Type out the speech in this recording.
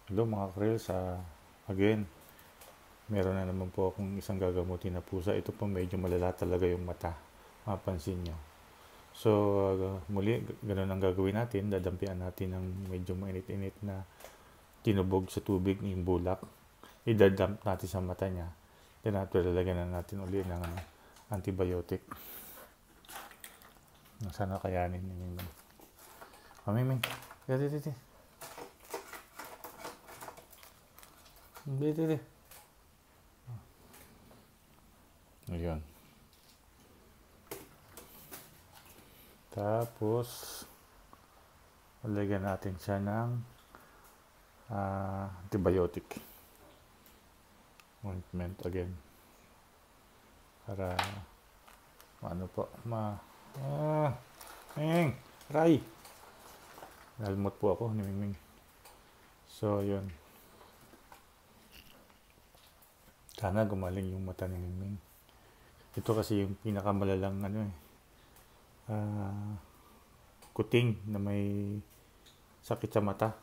Hello mga Krils, again, meron na naman po akong isang gagamutin na pusa. Ito po medyo malala talaga yung mata, mapansin nyo. So, muli, ganun ang gagawin natin. Dadampian natin ng medyo mainit-init na tinubog sa tubig yung bulak. Idadamp natin sa mata niya. Then after, lalagyan na natin ulit ng antibiotic. Sana kayanin ninyo. Mamiming, dito. Dito. Ayan. Tapos, lagyan natin siya ng antibiotic ointment again. Para, ano po, Ray! Nalmot po ako ni Mingming. So, yun. Sana gumaling yung mata ni Mingming. Ito kasi yung pinakamalalang kuting na may sakit sa mata.